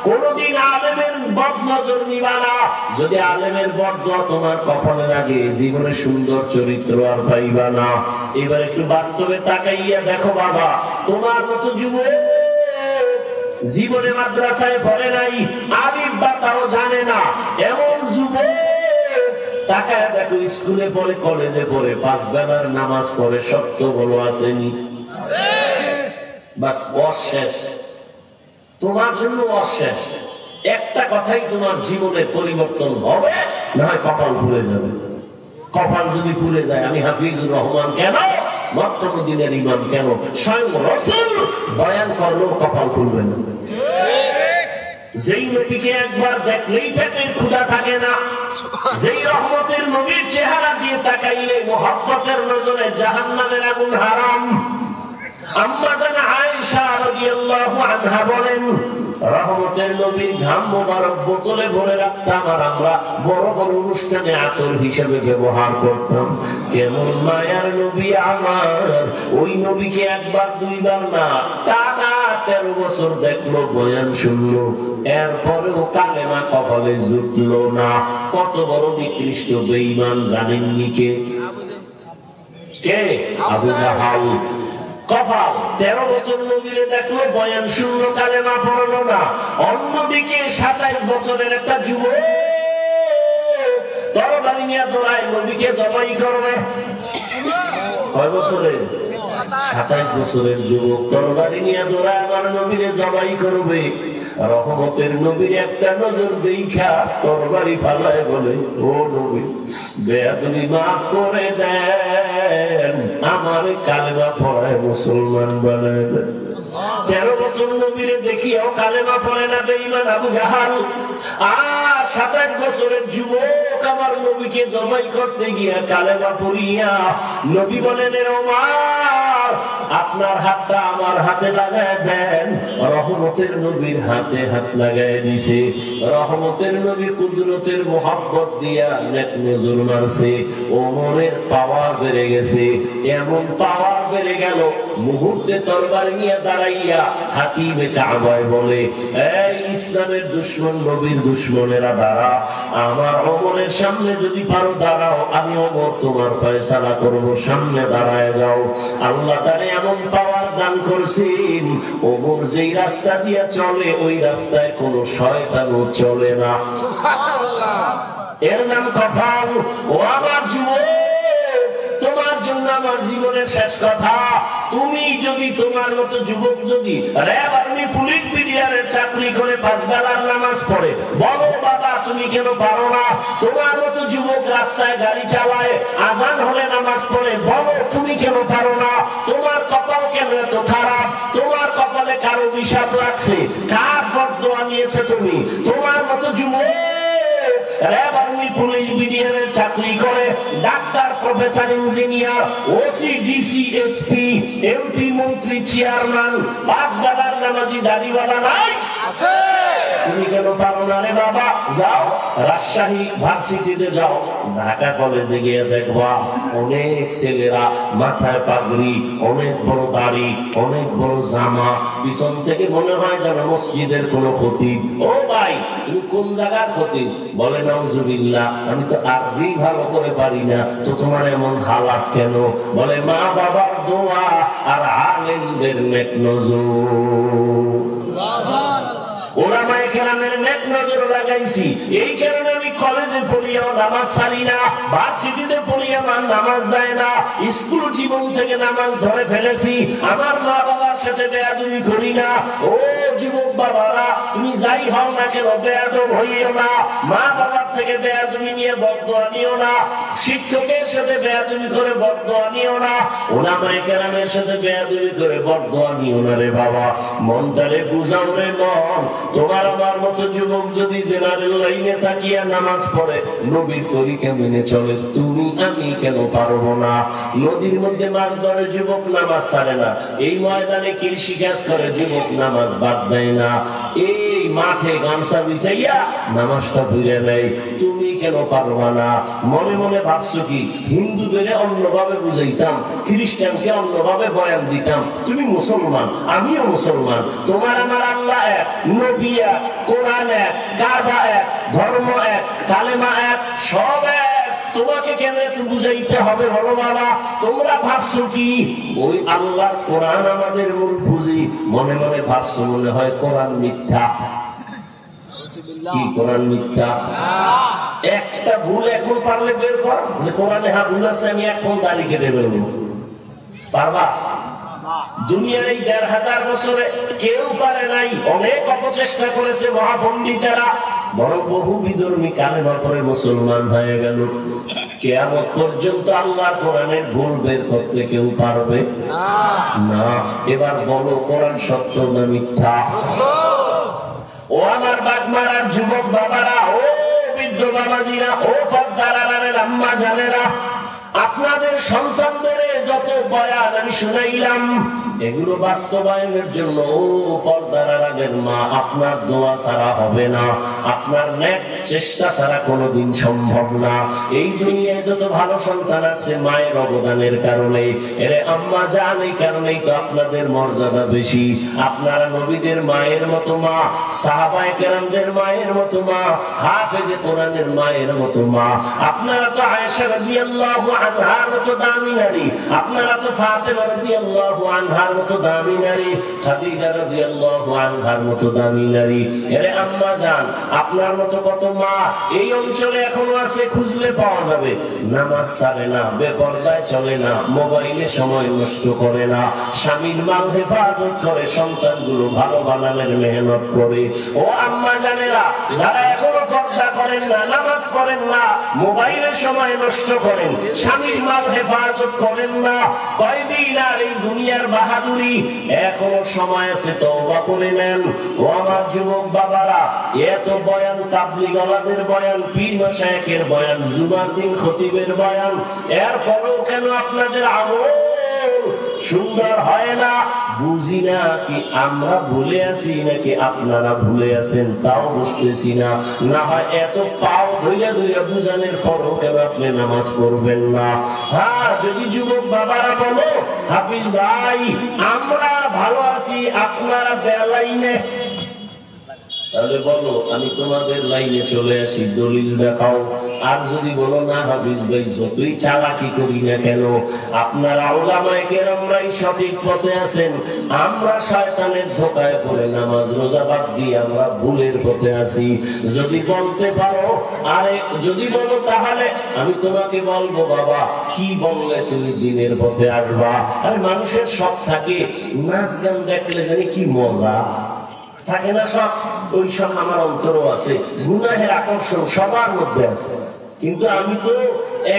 কোনদিন আলেমের বদনজর নিবা না। যদি আলেমের বদদোয়া তোমার কপালে লাগে, জীবনে সুন্দর চরিত্র আর পাইবা না। এবার একটু বাস্তবে তাকাইয়া দেখো বাবা, তোমার মতো যুবক জীবনে মাদ্রাসায় পড়ে নাই, আলিফ বা তাও জানে না, এমন যুবক তাকায় দেখো স্কুলে পড়ে, কলেজে পড়ে, 5 বেলার নামাজ পড়ে, সত্য বলো আসেনি? বাস অশেষ, তোমার জন্য অশেষ। একটা কথাই তোমার জীবনে পরিবর্তন হবে, না হয় কপাল ভুলে যাবে। কপাল যদি ভুলে যায়, আমি হাফিজুর রহমান কেন, মক্কা-মদিনার ইমাম কেন, স্বয়ং রাসূল বয়ান করলেও কপাল খুলবে না। যেই নবীকে একবার দেখলেই পেটের ক্ষুধা থাকে না, যেই রহমতের নবীর চেহারা দিয়ে তাকাইলে মুহাব্বতের নজরে জাহান্নামের আগুন হারাম। আম্মা জান আয়েশা রাদিয়াল্লাহু আনহা বলেন, রহমতের নবীর ঘাম মোবারক বোতলে ভরে রাখতাম, আর আমরা বড় বড় অনুষ্ঠানে আতর হিসেবে ব্যবহার করতাম। কেমন মায়ার নবী আমার, ওই নবীকে একবার দুইবার না, টানা 13 বছর দেখলো, বয়ান শুনলো, এরপরেও কালেমা কপালে জুটলো না। কত বড় নিকৃষ্ট বেঈমান জানেননি কে? কে? আবু জাহাল। কপাল 13 বছর নবীরে দেখলো, বয়ান শুনলো, কালেমা পড়লো না। অন্যদিকে 27 বছরের একটা যুবক তরবারি নিয়ে দৌড়ায়, নবীকে জবাই করবে। কয় বছরের? 27 বছরের যুবক তরবারি নিয়ে দৌড়ায়, আমার নবীরে জবাই করবে। রহমতের নবীর একটা নজর দেখা তরবারি ফালায় বলে, ও নবী, বেয়াদবি মাফ করে দেন, আমার কালেমা পড়ায় মুসলমান বানায় দেন। 13 বছর নবীরে দেখিয়াও কালেমা পড়ে না বেঈমান আবু জাহাল। আর 27 বছরের যুবক আমার নবীকে জবাই করতে গিয়া কালেমা পড়িয়া নবী বলেন, ওমর, আপনার হাতটা আমার হাতে লাগায় দেন। রহমতের নবীর হাতে হাত লাগায় দিছে। রহমতের নবী কুদরতের মুহাব্বত দিয়া নেক নজর মারছে। ওমরের পাওয়ার বেড়ে গেছে, এমন পাওয়ার বেড়ে গেল, মুহূর্তে তরবারি নিয়ে দাঁড়াইয়া হাতিবে কাবায় বলে, এই ইসলামের দুশমন, নবীর দুশমনেরা দাঁড়া, আমার ওমরের সামনে যদি পারো দাঁড়াও, আমি ওমর তোমার ফয়সালা করব, সামনে দাঁড়ায় যাও। আল্লাহ তাআলা এমন পাওয়ার দান করছেন, ওমর যেই রাস্তা দিয়ে চলে, ওই রাস্তায় কোনো শয়তানও চলে না। সুবহানাল্লাহ। এর নাম কপাল। ও আমার যুবক, তোমার জন্য আমার জীবনের শেষ কথা, তুমি যদি তোমার মতো যুবক যদি র্যাব, আর্মি, পুলিশ, বিডিআরের চাকরি করে 5 বেলার নামাজ পড়ে, বলো বাবা তুমি কেন পারো না? তোমার মতো যুবক রাস্তায় গাড়ি চালায়, আজান হলে নামাজ পড়ে, বলো তুমি কেন পারো না? তোমার কপাল কেন এত খারাপ? তোমার কপালে কারো হিসাব রাখছে? কার বদদোয়া নিয়েছে তুমি? তোমার মতো যুবক র্যাব, আর্মি, পুলিশ, বিডিআরের চাকরি করে, doctor, professor, engineer, OC, DC, SP, MP, মন্ত্রী, চেয়ারম্যান, 5 বেলার নামাজি দাড়িওয়ালা নাই? আছে। তুমি কেন পারো না রে বাবা? যাও রাজশাহী ভার্সিটিতে যাও, ঢাকা কলেজে গিয়ে দেখবা অনেক ছেলেরা মাথায় পাগড়ি, অনেক বড় দাড়ি, অনেক বড় জামা, পিছন থেকে মনে হয় যেন মসজিদের কোন খতিব। ও ভাই, তুমি কোন জায়গার খতিব? বলে নাউজুবিল্লাহ, আমি তো আরবি ভালো করে পারি না, তো তোমার এমন হালাত কেন? বলে মা বাবার দোয়া আর আলেমদের নেক নজর। ওলামায়ে কেরামের নেক নজর লাগাইছি, এই কারণে আমি কলেজে পড়িয়াও নামাজ ছাড়ি না, ভার্সিটিতে পড়িয়া আমার নামাজ যায় না, স্কুল জীবন থেকে নামাজ ধরে ফেলেছি, আমার মা বাবার সাথে বেয়াদবি করি না। ও যুবক বাবারা, তুমি যাই হও না কেন বেয়াদব হইও না, মা বাবার থেকে বেয়াদবি নিয়ে বদদোয়া নিও না, শিক্ষকের সাথে বেয়াদবি করে বদদোয়া নিও না, ওলামায়ে কেরামের সাথে বেয়াদবি করে বদদোয়া নিও না রে বাবা। মনটারে বুঝাও রে মন, তোমার আমার মতো যুবক যদি জেনারেল লাইনে তাকিয়া নামাজ পড়ে, নবীর তরিকা মেনে চলে, তুমি আমি কেন পারবো না? নদীর মধ্যে মাছ ধরে যুবক নামাজ ছাড়ে না, এই ময়দানে কৃষি কাজ করে যুবক নামাজ বাদ দেয় না, এই মাঠে গামছা বিছাইয়া নামাজটা ভুলে নেয়, তুমি কেন পারবা না? মনে মনে ভাবছো কি হিন্দুদের অন্যভাবে বুঝাইতাম, খ্রিস্টানকে অন্যভাবে বয়ান দিতাম, তুমি মুসলমান আমিও মুসলমান, তোমার আমার আল্লাহ এক, নবী এক, কোরআন এক, কাবা এক, ধর্ম এক, কালেমা এক, সব এক, তোমাকে কেন একটু বুঝাইতে হবে? বলো বাবা, তোমরা ভাবছো কি ওই আল্লাহর কোরআন আমাদের মূল পুঁজি? মনে মনে ভাবছো মনে হয় কোরআন মিথ্যা। কি কোরআন মিথ্যা? একটা ভুল এখন পারলে বের কর যে কোরআনে হ্যাঁ ভুল আছে, আমি এখন দাড়ি কেটে বেরোবো, পারবা? দুনিয়ার এই ১৫০০ বছরে কেউ পারে নাই, অনেক অপচেষ্টা করেছে মহাপণ্ডিতেরা, বরং বহু বিধর্মী কালেমা পড়ে মুসলমান হয়ে গেল। কিয়ামত পর্যন্ত আল্লাহর কোরআনের ভুল বের করতে কেউ পারবে না। এবার বলো কোরআন সত্য না মিথ্যা? ও আমার বাগমারার যুবক বাবারা, ও বৃদ্ধ বাবাজিরা, ও পর্দার আড়ালের আম্মা জানেরা, আপনাদের সন্তানদের যত বয়ান আমি শুনাইলাম, এগুলো বাস্তবায়নের জন্য ও পর্দার আড়ালের মা, আপনার দোয়া ছাড়া হবে না, আপনার নেক চেষ্টা ছাড়া কোনোদিন সম্ভব না। এই দুনিয়ায় যত ভালো সন্তান আছে মায়ের অবদানের কারণে, এরে আম্মা জান, এই কারণেই তো আপনাদের মর্যাদা বেশি। আপনারা নবীদের মায়ের মতো মা, সাহাবায়ে কেরামদের মায়ের মতো মা, হাফেজে কোরআনের মায়ের মতো মা, আপনারা তো আয়েশা রাদিয়াল্লাহু আনহার মতো দামি নারী, আপনারা তো ফাতেমা রাদিয়াল্লাহু আনহার মতো দামি নারী, খাদিজা রাদিয়াল্লাহু আনহার মতো দামি নারী। এরে আম্মা জান, আপনার মতো কত মা এই অঞ্চলে এখনো আছে, খুঁজলে পাওয়া যাবে। নামাজ ছাড়ে না, বেপরদায় চলে না, মোবাইলে সময় নষ্ট করে না, স্বামীর মাল হেফাজত করে, সন্তানগুলো ভালো বানানোর মেহনত করে। ও আম্মা জানেরা, যারা এখনো পর্দা করেন না, নামাজ পড়েন না, মোবাইলের সময় নষ্ট করেন, স্বামীর মাল হেফাজত করেন না, কয়দিন আর এই দুনিয়ার বাহাদুরি, এখনো সময় আছে, তওবা করে নেন। ও আমার যুবক বাবারা, এত বয়ান, তাবলীগওয়ালাদের বয়ান, পীর মাশায়েখের বয়ান, জুমার দিন খতিবের বয়ান, এরপরেও কেন আপনাদের আমল সুন্দর হয় না? বুঝি না, কি আমরা ভুলে আছি নাকি আপনারা ভুলে আছেন তাও বুঝতেছি না। না হয় এত পাও ধইরা ধইরা বুঝানোর পরও কেন আপনি নামাজ পড়বেন না? হ্যাঁ, যদি যুবক বাবারা বলো হাফিজ ভাই আমরা ভালো আছি, আপনারা বেলাইনে, তাহলে বলো আমি তোমাদের লাইনে চলে আসি, দলিল দেখাও। আর যদি বলো না হাফিজ ভাই যতই চালাকি করি না কেন, আপনারা উলামায়ে কেরামরাই সঠিক পথে আছেন, আমরা শয়তানের ধোঁকায় পড়ে নামাজ রোজা বাদ দিয়ে আমরা ভুলের পথে আছি। যদি বলতে পারো, আরে যদি বলো তাহলে আমি তোমাকে বলবো বাবা কি বললে তুমি দিনের পথে আসবা। আরে মানুষের শখ থাকে, নাচ গান দেখলে জানি কি মজা থাকে না, সব ওই সব আমার অন্তরও আছে, গুনাহের আকর্ষণ সবার মধ্যে আছে, কিন্তু আমি তো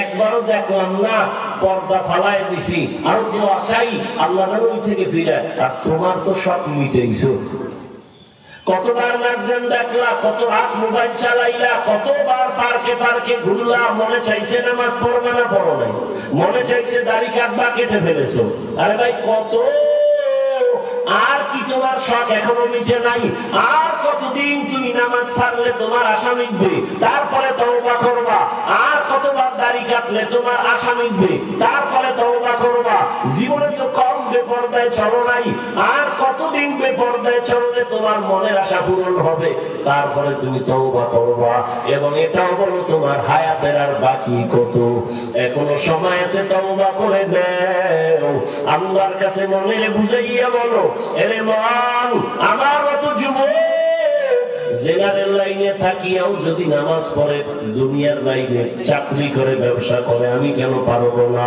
একবারও দেখলাম না, পর্দা ফালায় দিছি, আর দোয়া চাই আল্লাহ যেন ওই থেকে ফিরে। আর তোমার তো সব মিটেইছো, কতবার নাচ গান দেখলা, কত রাত মোবাইল চালাইলা, কতবার পার্কে পার্কে ঘুরলা, মনে চাইছে নামাজ পড়বে না, পড়ো নাই, মনে চাইছে দাড়ি কাটবা, কেটে ফেলেছো। আরে ভাই কত, আর কি তো তোমার শখ এখনো মিটে নাই, আর কতদিন তুমি নামাজ ছাড়লে তোমার আশা মিটবে, তারপরে তওবা করবা, আর কতবার দাড়ি কাটলে তোমার আশা মিটবে, তারপরে তওবা করবা। জীবনে তো কম বেপরদায় চলো নাই, আর কতদিন বেপরদায় চললে তোমার মনের আশা পূরণ হবে, তারপরে তুমি তওবা করবা। এবং এটাও বলো তোমার হায়াতের আর বাকি কত, এখনো সময় আছে, তওবা করে নাও। আল্লাহর কাছে মনে বুঝাইয়া বলো, এরে মন, আমার মতো যুবক জেনারেল লাইনে থাকিয়াও যদি নামাজ পড়ে, দুনিয়ার লাইনে চাকরি করে, ব্যবসা করে, আমি কেন পারবো না?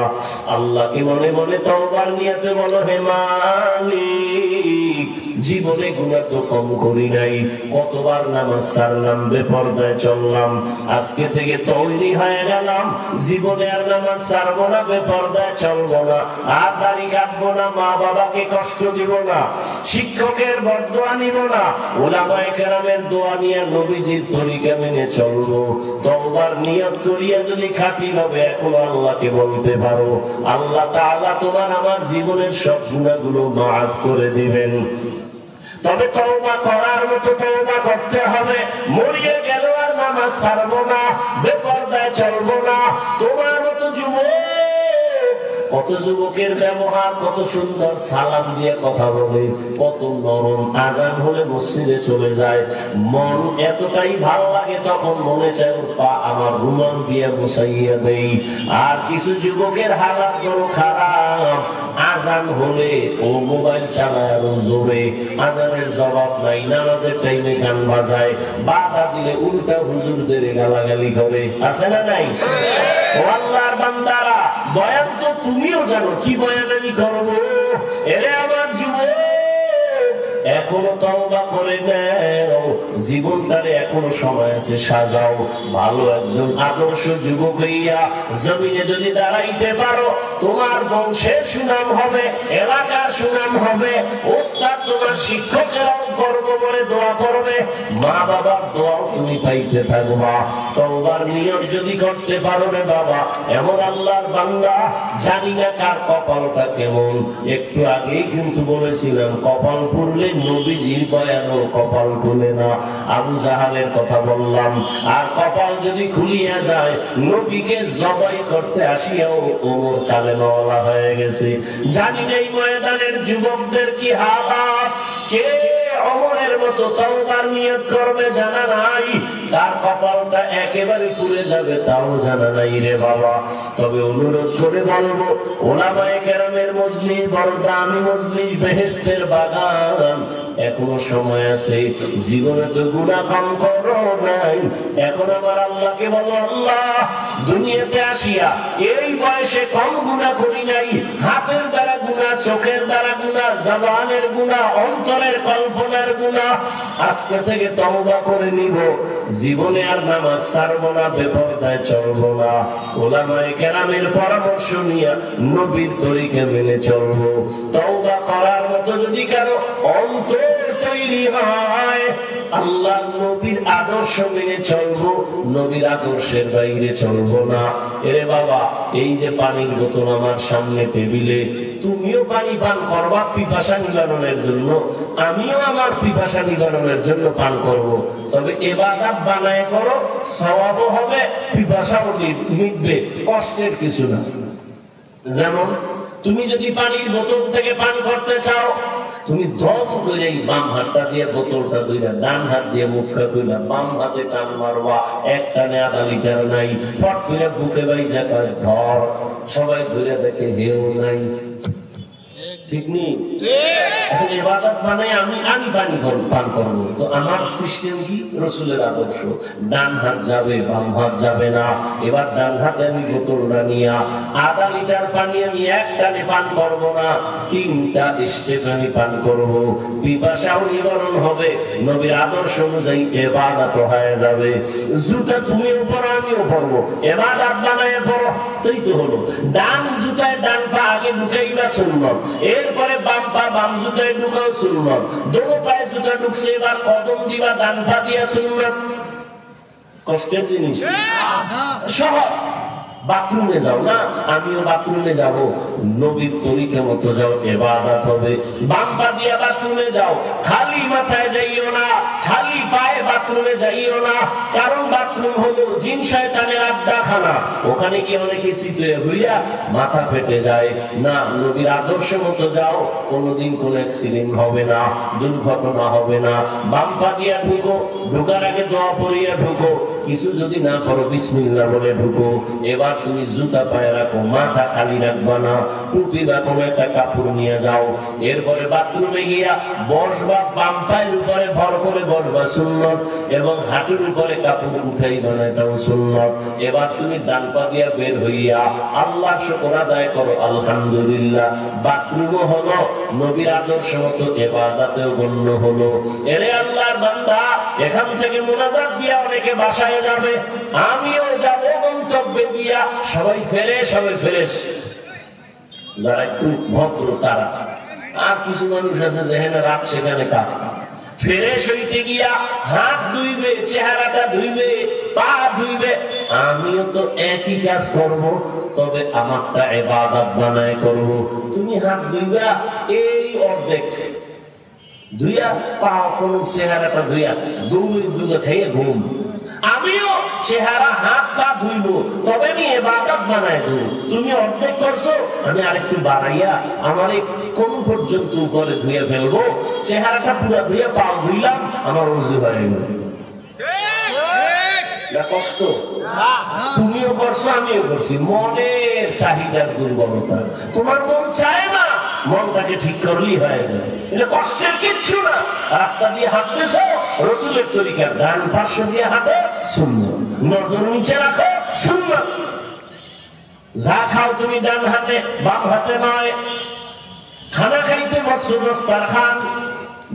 আল্লাহকে মনে মনে তওবার নিয়তে বলো, হে মালিক, জীবনে গুনাহ তো কম করি নাই, কতবার নামাজ ছাড়লাম, বেপরদায় চললাম, আজকে থেকে তৈরি হয়ে গেলাম, জীবনে আর নামাজ ছাড়বো না, বেপরদায় চলবো না, আর দাড়ি কাটবো না, মা বাবাকে কষ্ট দিব না, শিক্ষকের বদদোয়া নিব না, উলামায়ে কেরামের দোয়া নিয়ে নবীজির তরিকা মেনে চলবো। তওবার নিয়ত করিয়া যদি খাঁটিভাবে এখন আল্লাহকে বলতে পারো, আল্লাহ তাআলা তোমার আমার জীবনের সব গুনাহগুলো মাফ করে দিবেন। তবে তওবা করার মতো তওবা করতে হবে। মরিয়ে গেল আর নামাজ ছাড়বো না, বেপরদায় চলবো না। তোমার মতো যুবক, কত যুবকের ব্যবহার কত সুন্দর, সালাম দিয়ে কথা বলে, কত নরম, আজান হলে মসজিদে চলে যায়, মন এতটাই ভালো লাগে, তখন মনে চায় পা আমার রুমাল দিয়ে মুছাইয়া দেই। আর কিছু যুবকের হালাত বড় খারাপ, আজান হলে ও মোবাইল চালায় আরো জোরে, আজানের জবাব নাই, নামাজের টাইমে গান বাজায়, বাধা দিলে উল্টা হুজুরদের গালাগালি করে, আছে না নাই? ও আল্লাহর বান্দারা, বয়ান তো তুমিও জানো, কি বয়ান আমি করবো? এরে আমার যুবক, এখনো তওবা করে নাও, জীবনটারে এখনো সময় আছে, সাজাও। ভালো একজন আদর্শ যুবক হইয়া জমিনে যদি দাঁড়াইতে পারো, তোমার বংশের সুনাম হবে, এলাকার সুনাম হবে, ওস্তাদ তোমার শিক্ষকেরাও গর্ব করে দোয়া করবে, মা বাবার দোয়াও তুমি পাইতে থাকবা। তওবার নিয়ত যদি করতে পারো রে বাবা, এমন আল্লাহর বান্দা, জানি না কার কপালটা কেমন। একটু আগেই কিন্তু বলেছিলাম, কপাল পুরলে নবীজির বয়ানও কপাল খুলে না। আবু জাহালের কথা বললাম, আর কপাল যদি খুলিয়া যায়, নবীকে জবাই করতে আসিয়াও ওমর কালেমাওয়ালা হয়ে গেছে। জানি না এই ময়দানের যুবকদের কি হালাত, কে ওমরের মতো তওবার নিয়ত করবে জানা নাই, তার কপালটা একেবারে পুড়ে যাবে তাও জানা নাই রে বাবা। তবে অনুরোধ করে বলবো, উলামায়ে কেরামের মজলিস বড় দামি মজলিস, বেহেশতের বাগান, এখনো সময় আছে। জীবনে তো গুনাহ কম করো নাই, এখন আমার আল্লাহকে বলো, আল্লাহ, দুনিয়াতে আসিয়া এই বয়সে কম গুনাহ করি নাই, হাতের দ্বারা গুনাহ, চোখের দ্বারা গুনাহ, জবানের গুনাহ, অন্তরের কল্পনার গুনাহ, আজকে থেকে তওবা করে নিব, জীবনে আর নামাজ ছাড়বো না, বেপরদায় চলবো না, উলামায়ে কেরামের পরামর্শ নিয়ে নবীর তরিকা মেনে চলবো। তওবা করার মতো যদি কারো অন্তর তৈরি হয়, আল্লাহ নবীর আদর্শ মেনে চলবো, নবীর আদর্শের বাইরে চলবো না। এরে বাবা, এই যে পানির বোতল আমার সামনে টেবিলে, তুমিও পানি পান করবা পিপাসা নিবারণের জন্য, আমিও আমার পিপাসা নিবারণের জন্য পান করব। তবে ইবাদত বানায় করো, সওয়াবও হবে, পিপাসাও মিটবে, কষ্টের কিছু না। যেমন তুমি যদি পানির বোতল থেকে পান করতে চাও, তুমি দম করে বাম হাতটা দিয়ে বোতলটা ধইরা, ডান হাত দিয়ে মুখটা ধইরা, বাম হাতে টান মারবা, এক টানে আধা লিটার নাই, ফট করে বুকে বাইজা করে ধর, সবাই ধরে দেখে হেও নাই, ঠিক নেই? এখন ইবাদত মানে আমি পানি পান করবো, তো আমার সিস্টেম কি? রাসূলের আদর্শ, ডান হাত যাবে, বাম হাত যাবে না। এবার ডান হাতে আমি বোতলটা নিয়া আধা লিটার পানি আমি এক টানে পান করবো না, 3টা স্টেপ আমি পান করবো, পিপাসাও নিবারণ হবে, নবীর আদর্শ অনুযায়ী ইবাদত হয়ে যাবে। জুতা তুমিও পরো, আমিও পরবো, ইবাদত বানায় পরো, তাই তো হলো। ডান জুতায় ডান পা আগে ঢুকাইবা সুন্নাত, এরপরে বাম পা বাম জুতায় ঢুকাও সুন্নাত, দোনো পায়ে জুতা ঢুকছে, এবার কদম দিবা ডান পা দিয়া সুন্নাত। কষ্টের জিনিস? সহজ। বাথরুমে যাও না, আমিও বাথরুমে যাব, নবীর তরিকা মতো যাও, ইবাদত হবে। বাম পা দিয়া বাথরুমে যাও, খালি মাথায় যাইও না, খালি পায়ে বাথরুমে যাইও না, কারণ বাথরুম হলো জিন শয়তানের আড্ডাখানা, ওখানে গিয়ে অনেকে চিতয়ে হইয়া মাথা ফেটে যায়। না, নবীর আদর্শ মতো যাও, কোনোদিন কোন অ্যাক্সিডেন্ট হবে না, দুর্ঘটনা হবে না। বাম পা দিয়া ঢুকো, ঢোকার আগে দোয়া পড়িয়া ঢুকো, কিছু যদি না করো বিসমিল্লাহ বলে ঢুকো। এবার তুমি জুতা পায়ে রাখো, মাথা খালি রাখবা না, টুপি বা কোনো একটা কাপড় নিয়ে যাও। এরপরে বাথরুমে গিয়া বসবা, বাম পায়ের উপরে ভর করে বসবা সুন্নত, এবং হাঁটুর উপরে কাপড় উঠাইবা না, এটাও সুন্নত। এবার তুমি ডান পা দিয়া বের হইয়া আল্লাহর শুকর আদায় করো, আলহামদুলিল্লাহ। বাথরুমও হলো নবীর আদর্শ মতো ইবাদতেও গণ্য হলো। এরে আল্লাহর বান্দা, এখান থেকে মুনাজাত দিয়া অনেকে বাসায় যাবে, আমিও যাব গন্তব্যে গিয়া। সবাই ফেরেশ, সবাই ফেরেশ, যারা একটু ভদ্র তারা। আর কিছু মানুষ আছে যেখানে রাত সেখানে কাজ। ফ্রেশ হইতে গিয়া হাত ধুইবে, চেহারাটা ধুইবে, পা ধুইবে। আমিও তো একই কাজ করব, তবে আমারটা ইবাদত বানায় করব। তুমি হাত ধুইবা এই অর্ধেক ধুইয়া, পা কোন চেহারাটা ধুইয়া দুই খেয়ে ঘুম। আমিও চেহারা হাত পা ধুইব, তবে আমি ইবাদত বানায় দেব। তুমি অর্ধেক করছো, আমি আরেকটু বাড়াইয়া আমার এই কোন পর্যন্ত উপরে ধুয়ে ফেলবো, চেহারাটা পুরো ধুয়ে পা ধুইলাম, আমার ওযু হয়ে গেল। কষ্ট তুমিও করছো, আমিও করছি। মনের চাহিদার দুর্বলতা, তোমার মন চায় না, মনটাকে ঠিক করলেই হয়ে যায়। এটা কষ্টের কিচ্ছু না। রাস্তা দিয়ে হাঁটতেছ, রাসূলের তরিকা, ডান পার্শ্ব দিয়ে হাঁটো, সুন্নাত। নজর নিচে রাখো, সুন্নাত। যা খাও তুমি ডান হাতে, বাম হাতে নয়। খানা খাইতে বসছো, দস্তরখান,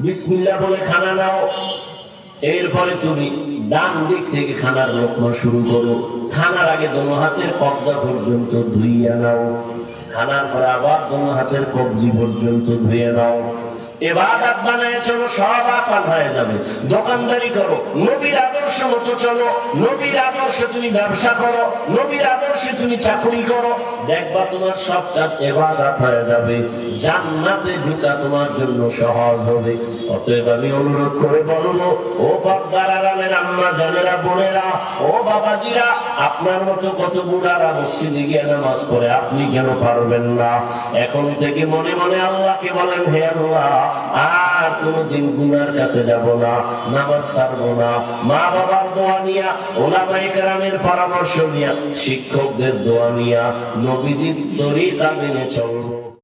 বিসমিল্লাহ বলে খানা নাও। এরপরে তুমি ডান দিক থেকে খানার লোকমা শুরু করো। খানার আগে দোনো হাতের কবজা পর্যন্ত ধুইয়া নাও, খানার পরে আবার দোনো হাতের কবজি পর্যন্ত ধুয়ে নাও। ইবাদত বানায় চলো, সব আসান হয়ে যাবে। দোকানদারি করো, নবীর আদর্শ মতো চলো, নবীর আদর্শে তুমি ব্যবসা করো, নবীর আদর্শে তুমি চাকরি করো, দেখবা তোমার সব কাজ ইবাদত হয়ে যাবে। জান্নাতে ঢোকা তোমার জন্য সহজ হবে। অতএব আমি অনুরোধ করে বলবো, ও পর্দার আড়ালের আম্মা জানেরা, বোনেরা, ও বাবাজিরা, আপনার মতো কত বুড়ারা মসজিদে গিয়ে নামাজ পড়ে, আপনি কেন পারবেন না? এখন থেকে মনে মনে আল্লাহকে বলেন, হে আল্লাহ, আর কোনদিন গুনার কাছে যাব না, নামাজ ছাড়বো না। মা বাবার দোয়া নিয়া, ওলামায়ে কেরামের পরামর্শ নিয়া, শিক্ষকদের দোয়া নিয়া নবীজির তরিকা মেনে চলবো।